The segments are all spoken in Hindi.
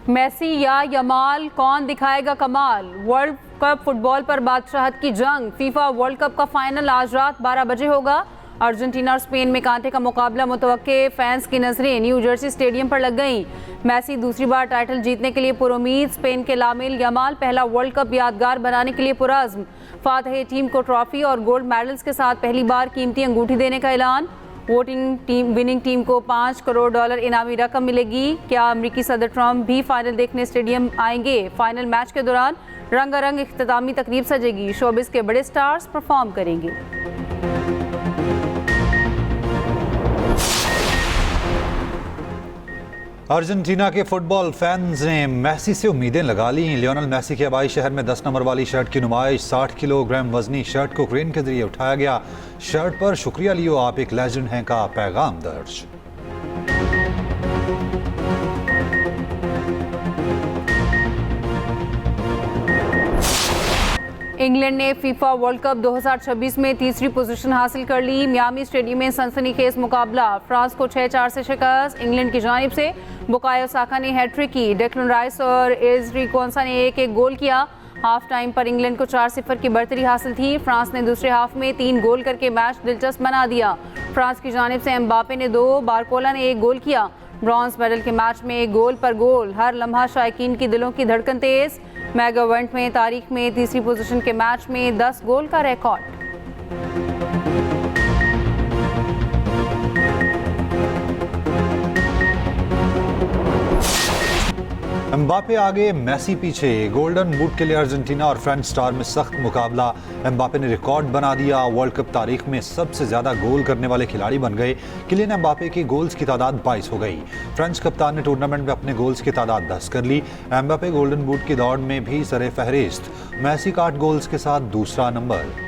मेसी या यमाल, कौन दिखाएगा कमाल? वर्ल्ड कप फुटबॉल पर बादशाहत की जंग। फीफा वर्ल्ड कप का फाइनल आज रात 12 बजे होगा। अर्जेंटीना और स्पेन में कांटे का मुकाबला मुतवक्के। फैंस की नजरें न्यू जर्सी स्टेडियम पर लग गईं। मेसी दूसरी बार टाइटल जीतने के लिए पुरुमीद। स्पेन के लामिल यमाल पहला वर्ल्ड कप यादगार बनाने के लिए पुरअज़्म। फातह टीम को ट्रॉफी और गोल्ड मेडल्स के साथ पहली बार कीमती अंगूठी देने का ऐलान। विनिंग टीम को $5 करोड़ इनामी रकम मिलेगी। क्या अमेरिकी सदर ट्रंप भी फाइनल देखने स्टेडियम आएंगे? फाइनल मैच के दौरान रंगारंग इख्तितामी तकरीब सजेगी। शोबिस के बड़े स्टार्स परफॉर्म करेंगे। अर्जेंटीना के फुटबॉल फैंस ने मेसी से उम्मीदें लगा ली। लियोनेल मेसी के आबाई शहर में 10 नंबर वाली शर्ट की नुमाइश। 60 किलोग्राम वजनी शर्ट को क्रेन के जरिए उठाया गया। शर्ट पर शुक्रिया लियो, आप एक लेजेंड हैं का पैगाम दर्ज। इंग्लैंड ने फीफा वर्ल्ड कप 2026 में तीसरी पोजीशन हासिल कर ली। मियामी स्टेडियम में सनसनीखेज मुकाबला। फ्रांस को 6-4 से शिकस्त। इंग्लैंड की जानिब से बुकायो साका ने हैट्रिक की। डेक्लन राइस और एजरी कोंसा ने एक एक गोल किया। हाफ टाइम पर इंग्लैंड को 4-0 की बढ़तरी हासिल थी। फ्रांस ने दूसरे हाफ में 3 गोल करके मैच दिलचस्प बना दिया। फ्रांस की जानिब से एम्बापे ने 2, बारकोला ने 1 गोल किया। ब्रॉन्ज मेडल के मैच में 1 गोल पर गोल। हर लम्हा शायकीन की दिलों की धड़कन तेज। मेगा इवेंट में तारीख में तीसरी पोजीशन के मैच में 10 गोल का रिकॉर्ड। एम्बापे आगे, मेसी पीछे। गोल्डन बूट के लिए अर्जेंटीना और फ्रेंच स्टार में सख्त मुकाबला। एम्बापे ने रिकॉर्ड बना दिया। वर्ल्ड कप तारीख में सबसे ज्यादा गोल करने वाले खिलाड़ी बन गए। किलियन एम्बापे की गोल्स की तादाद 22 हो गई। फ्रेंच कप्तान ने टूर्नामेंट में अपने गोल्स की तादाद 10 कर ली। एम्बापे गोल्डन बूट की दौड़ में भी सरे फहरिस्त। मेसी का 8 गोल्स के साथ दूसरा नंबर।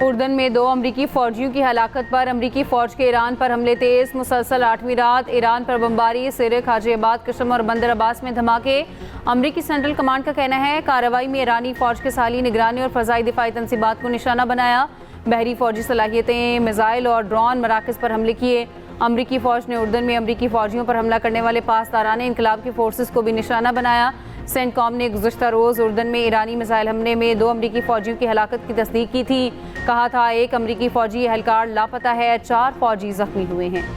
उर्दन में 2 अमरीकी फौजियों की हलाकत पर अमरीकी फौज के ईरान पर हमले तेज। मुसलसल 8वीं रात ईरान पर बमबारी। सिरक, हाजीआबाद, कशम और बंदर अब्बास में धमाके। अमरीकी सेंट्रल कमांड का कहना है कार्रवाई में ईरानी फौज के साली निगरानी और फ़ज़ाई दिफाई तंसीबात को निशाना बनाया। बहरी फौजी सलाहियतें, मिसाइल और ड्रोन मराकज़ पर हमले किए। अमरीकी फौज ने उर्दन में अमरीकी फौजियों पर हमला करने वाले पासदारान इनकलाब की फोर्सेस को भी निशाना बनाया। सेंटकॉम ने गुज़श्ता रोज़ उर्दन में ईरानी मिसाइल हमले में 2 अमरीकी फौजियों की हलाकत की तस्दीक की थी। कहा था 1 अमरीकी फौजी एहलकार लापता है, 4 फौजी जख्मी हुए हैं।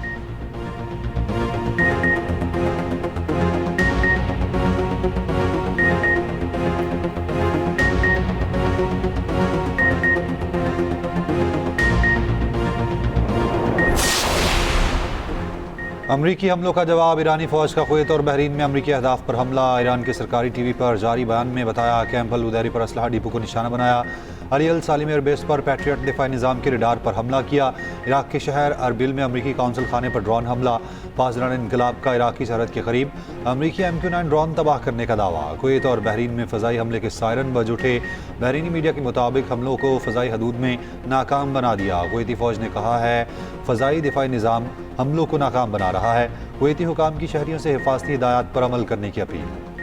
अमरीकी हमलों का जवाब। ईरानी फौज का कुवैत और बहरीन में अमरीकी अहदाफ पर हमला। ईरान के सरकारी टीवी पर जारी बयान में बताया कैंप अल उदैरी पर असलहा डिपो को निशाना बनाया। अली अल सालिम एयरबेस पर पैट्रियट दिफाई निज़ाम के रडार पर हमला किया। इराक के शहर अरबिल में अमरीकी काउंसिल खाने पर ड्रोन हमला। पासदारान इनकलाब का इराकी सरहद के करीब अमरीकी MQ-9 ड्रोन तबाह करने का दावा। कुवैत और बहरीन में फ़ज़ाई हमले के सायरन बज उठे। बहरीनी मीडिया के मुताबिक हमलों को फ़ज़ाई हदूद में नाकाम बना दिया। कुवैती फ़ौज ने कहा है फ़ज़ाई दिफाई निज़ाम हमलों को नाकाम बना रहा है। कुवैती हुकाम की शहरियों से हिफाजती हिदायत पर अमल करने की अपील।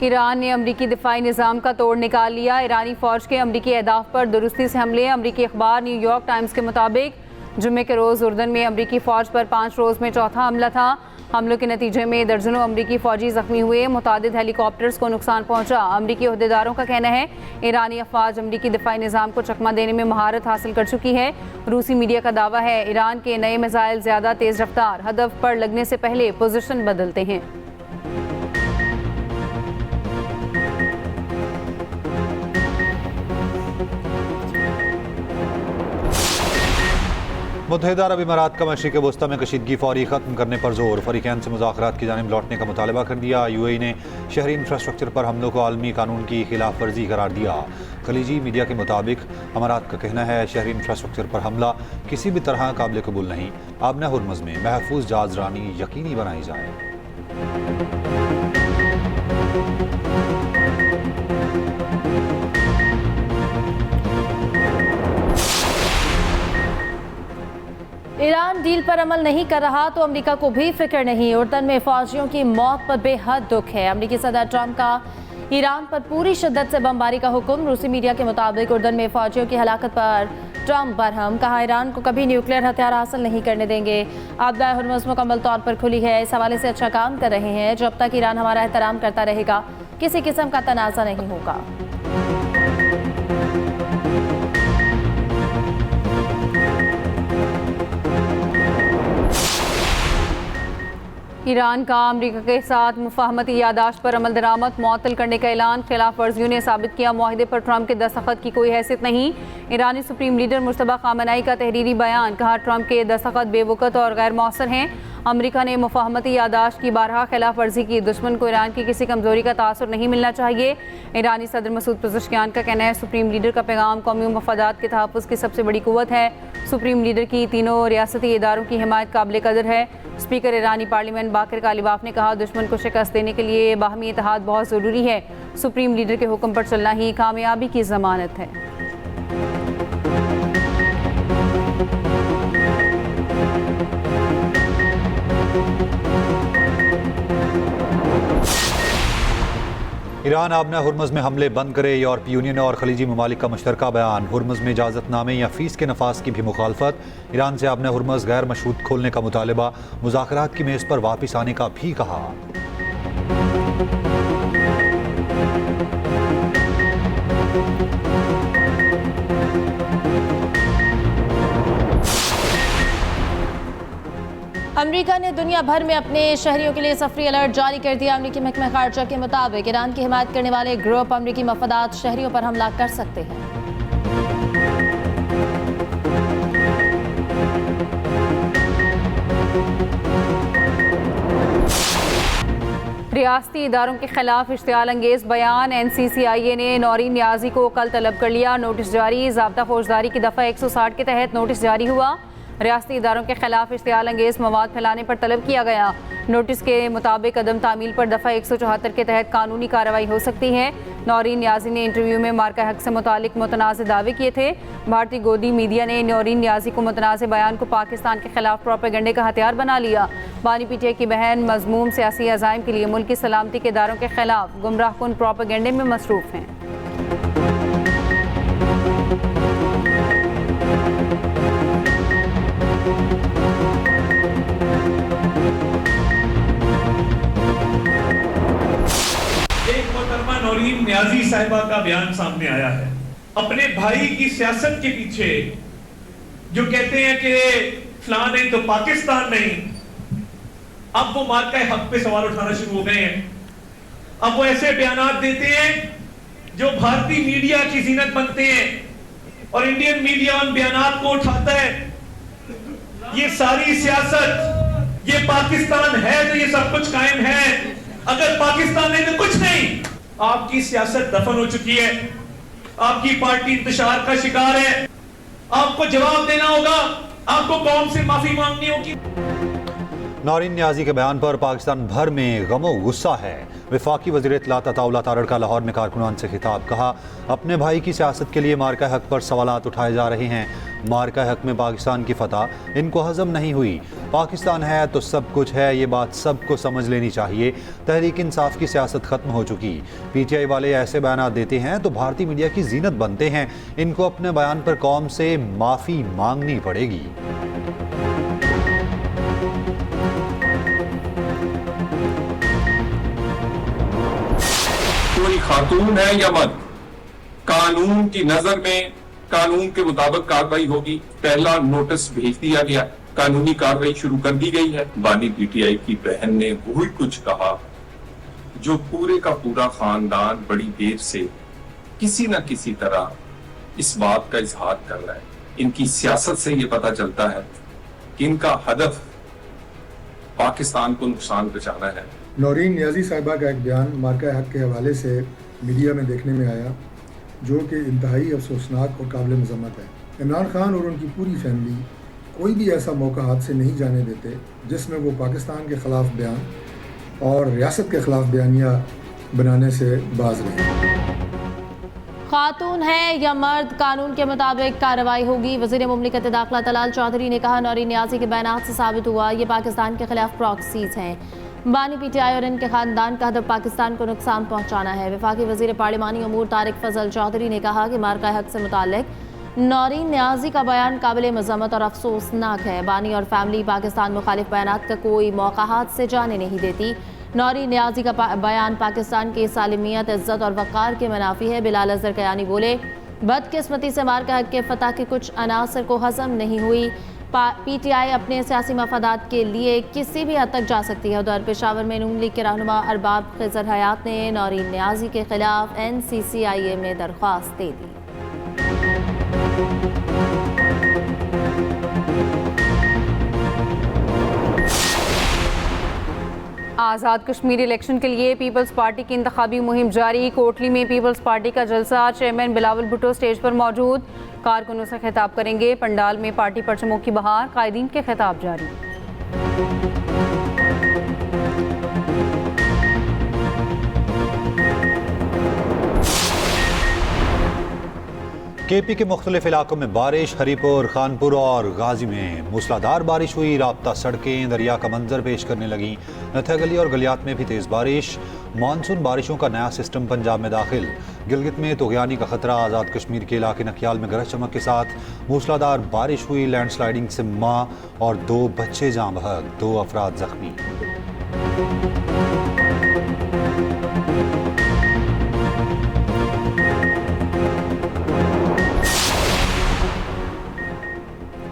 ईरान ने अमरीकी दिफाई निज़ाम का तोड़ निकाल लिया। ईरानी फौज के अमरीकी अहदाफ पर दुरुस्ती से हमले। अमरीकी अखबार न्यूयॉर्क टाइम्स के मुताबिक जुम्मे के रोज़ उर्दन में अमरीकी फ़ौज पर 5 रोज़ में चौथा हमला था। हमलों के नतीजे में दर्जनों अमरीकी फ़ौजी ज़ख्मी हुए। मुतादिद हेलीकॉप्टर्स को नुकसान पहुंचा। अमरीकी अहदेदारों का कहना है ईरानी अफवाज अमरीकी दिफाई निज़ाम को चकमा देने में महारत हासिल कर चुकी है। रूसी मीडिया का दावा है ईरान के नए मिसाइल ज़्यादा तेज़ रफ्तार, हदफ पर लगने से पहले पोजीशन बदलते हैं। मुत्तहिदा अरब इमारात का मशरिक़ वस्ता में कशीदगी फौरी ख़त्म करने पर जोर। फ़रीक़ैन से मुज़ाकरात की जानिब लौटने का मुतालबा कर दिया। UAE ने शहरी इंफ्रास्ट्रक्चर पर हमलों को आलमी कानून की खिलाफ वर्जी करार दिया। खलीजी मीडिया के मुताबिक अमारात का कहना है शहरी इंफ्रास्ट्रक्चर पर हमला किसी भी तरह काबिल कबूल नहीं। आबना हुर्मुज़ में महफूज जहाज़ रानी यकीनी बनाई जाए। ईरान डील पर अमल नहीं कर रहा तो अमेरिका को भी फिक्र नहीं। उर्दन में फौजियों की मौत पर बेहद दुख है। अमेरिकी सदर ट्रंप का ईरान पर पूरी शिद्दत से बमबारी का हुक्म। रूसी मीडिया के मुताबिक उर्दन में फौजियों की हलाकत पर ट्रंप बरहम। कहा ईरान को कभी न्यूक्लियर हथियार हासिल नहीं करने देंगे। आपदा हुर्मुज़ मुकम्मल तौर पर खुली है। इस हवाले से अच्छा काम कर रहे हैं। जब तक ईरान हमारा एहतराम करता रहेगा किसी किस्म का तनाज़ा नहीं होगा। ईरान का अमेरिका के साथ मुफाहमती यादाश्त पर अमल दरामद मुअत्तल करने का ऐलान। खिलाफ वर्जियों ने साबित किया मुआहिदे पर ट्रंप के दस्तखत की कोई हैसियत नहीं। ईरानी सुप्रीम लीडर मुश्तबा खामनेई का तहरीरी बयान। कहा ट्रंप के दस्तखत बेवकूफ़ और गैर मौसर हैं। अमेरिका ने मुफाहमती यादाश्त की बारहा खिलाफ वर्जी की। दुश्मन को ईरान की किसी कमजोरी का तासुर नहीं मिलना चाहिए। ईरानी सदर मसूद पेज़ेश्कियान का कहना है सुप्रीम लीडर का पैगाम कौमी मफादात के तहफ़्फ़ुज़ की सबसे बड़ी कुव्वत है। सुप्रीम लीडर की तीनों रियासती इदारों की हिमायत काबिल कदर है। स्पीकर ईरानी पार्लियामेंट बाकर कालिबाफ ने कहा दुश्मन को शिकस्त देने के लिए बाहमी इत्तेहाद बहुत ज़रूरी है। सुप्रीम लीडर के हुक्म पर चलना ही कामयाबी की ज़मानत है। ईरान आबना हुर्मुज़ में हमले बंद करे। यूरोपीय यूनियन और खलीजी ममालिक का मुश्तरका बयान। हुर्मुज़ में इजाज़तनामे या फ़ीस के नफाज की भी मुखालफत। ईरान से आबना हुर्मुज़ गैर मशरूत खोलने का मुतालबा। मुज़ाकरात की मेज़ पर वापस आने का भी कहा। अमेरिका ने दुनिया भर में अपने शहरियों के लिए सफरी अलर्ट जारी कर दिया। अमेरिकी महकमा खारजा के मुताबिक ईरान की हिमायत करने वाले ग्रुप अमेरिकी मफादात शहरियों पर हमला कर सकते हैं। रियासती इदारों के खिलाफ इश्तियाल अंगेज बयान। NCCIA ने नौरीन नियाजी को कल तलब कर लिया। नोटिस जारी। ज़ाब्ता फौजदारी की दफ़ा 160 के तहत नोटिस जारी हुआ। रियासती इदारों के खिलाफ इश्तियाल अंगेज मवाद फैलाने पर तलब किया गया। नोटिस के मुताबिक अदम तामील पर दफ़ा 174 के तहत कानूनी कार्रवाई हो सकती है। नौरीन नियाजी ने इंटरव्यू में मार्का हक से मुतालिक मुतनाज़ दावे किए थे। भारतीय गोदी मीडिया ने नौरीन नियाजी को मुतनाज़ बयान को पाकिस्तान के खिलाफ प्रोपेगेंडे का हथियार बना लिया। बानी PTI की बहन मजमूम सियासी अज़ाइम के लिए मुल्क की सलामती के इदारों के खिलाफ गुमराहकुन प्रोपेगेंडे में मसरूफ़ हैं। नौरीन नियाजी साहिबा का बयान सामने आया है। अपने भाई की सियासत के पीछे जो कहते हैं कि फलां नहीं तो पाकिस्तान नहीं, अब वो मार्का हक पे सवाल उठाना शुरू हो गए हैं। अब वो ऐसे बयानात देते हैं जो भारतीय मीडिया की जीनत बनते हैं और इंडियन मीडिया उन बयानात को उठाता है। ये सारी सियासत, ये पाकिस्तान है तो ये सब कुछ कायम है, अगर पाकिस्तान नहीं तो कुछ नहीं। आपकी सियासत दफन हो चुकी है। आपकी पार्टी इंतशार का शिकार है। आपको जवाब देना होगा। आपको कौम से माफी मांगनी होगी। नौरीन नियाजी के बयान पर पाकिस्तान भर में गमो गुस्सा है। वफाकी वज़ीर इत्तलात अताउल्लाह तारड़ का लाहौर में कारकुनान से खिताब। कहा अपने भाई की सियासत के लिए मार्का हक पर सवालात उठाए जा रहे हैं। मार्का हक में पाकिस्तान की फतह इनको हजम नहीं हुई। पाकिस्तान है तो सब कुछ है, ये बात सबको समझ लेनी चाहिए। तहरीक इंसाफ की सियासत ख़त्म हो चुकी। PTI वाले ऐसे बयान देते हैं तो भारतीय मीडिया की जीनत बनते हैं। इनको अपने बयान पर कौम से माफ़ी मांगनी पड़ेगी। कोई खातून है या मर्द, कानून की नजर में कानून के मुताबिक कार्रवाई होगी। पहला नोटिस भेज दिया गया, कानूनी कार्रवाई शुरू कर दी गई है। बानी PTI की बहन ने वही कुछ कहा जो पूरे का पूरा खानदान बड़ी देर से किसी न किसी तरह इस बात का इजहार कर रहा है। इनकी सियासत से ये पता चलता है कि इनका हदफ पाकिस्तान को नुकसान पहुंचाना है। नौरीन नियाजी साहिबा का एक बयान मार्का हक के हवाले से मीडिया में देखने में आया जो कि इंतहाई अफसोसनाक और काबिल मज़म्मत है। इमरान खान और उनकी पूरी फैमिली कोई भी ऐसा मौका हाथ से नहीं जाने देते जिसमें वो पाकिस्तान के ख़िलाफ़ बयान और रियासत के ख़िलाफ़ बयानिया बनाने से बाज रहे। खातून है या मर्द, कानून के मुताबिक कार्रवाई होगी। वज़ीर मुमलिकत दाखिला तलाल चौधरी ने कहा, नौरीन नियाज़ी के बयानात से साबित हुआ ये पाकिस्तान के खिलाफ प्रॉक्सीज हैं। बानी PTI और इनके खानदान का हदफ पाकिस्तान को नुकसान पहुँचाना है। वफाकी वज़ीर पार्लिमानी अमूर तारिक फजल चौधरी ने कहा कि मार्का हक से मुताल्लिक नौरीन नियाज़ी का बयान काबिल मज़म्मत और अफसोसनाक है। बानी और फैमिली पाकिस्तान मुखालिफ बयानात का कोई मौक़ाहात से जाने नहीं देती। नौरीन नियाज़ी का बयान पाकिस्तान की सालिमियत, इज़्ज़त और वक़ार के मनाफी है। बिलाल अज़हर कयानी बोले, बदकिस्मती से मार्का हक के फतह के कुछ अनासर को हज़म नहीं हुई। PTI अपने सियासी मफादात के लिए किसी भी हद तक जा सकती है। उधर पेशावर में नून लीग के रहनुमा अरबाब खिज़र हयात ने नौरीन नियाज़ी के खिलाफ NCCIA में दरख्वास्त दे दी। आज़ाद कश्मीर इलेक्शन के लिए पीपल्स पार्टी की इंतखाबी मुहिम जारी। कोटली में पीपल्स पार्टी का जलसा, चेयरमैन बिलावल भुट्टो स्टेज पर मौजूद, कारकुनों से खिताब करेंगे। पंडाल में पार्टी परचमों की बहार, कायदीन के खिताब जारी। KP के मुख्तलिफ इलाकों में बारिश, हरीपुर, खानपुर और गाजी में मूसलाधार बारिश हुई। राब्ता सड़कें दरिया का मंजर पेश करने लगी। नथिया गली और गलियात में भी तेज़ बारिश। मानसून बारिशों का नया सिस्टम पंजाब में दाखिल। गिलगित में तूग़यानी का खतरा। आज़ाद कश्मीर के इलाके नखियाल में गरज चमक के साथ मूसलाधार बारिश हुई। लैंडस्लाइडिंग से माँ और 2 बच्चे जाँ बहक, 2 अफराद जख्मी।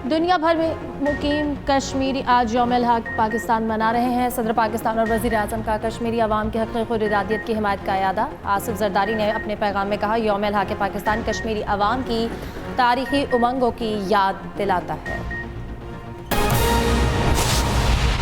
दुनिया भर में मुकीम कश्मीरी आज यौम-ए हक पाकिस्तान मना रहे हैं। सदर पाकिस्तान और वज़ीर आज़म का कश्मीरी अवाम के हक़ खुद इरादियत की हिमायत का इरादा। आसिफ जरदारी ने अपने पैगाम में कहा, यौम-ए हक पाकिस्तान कश्मीरी अवाम की तारीख़ी उमंगों की याद दिलाता है।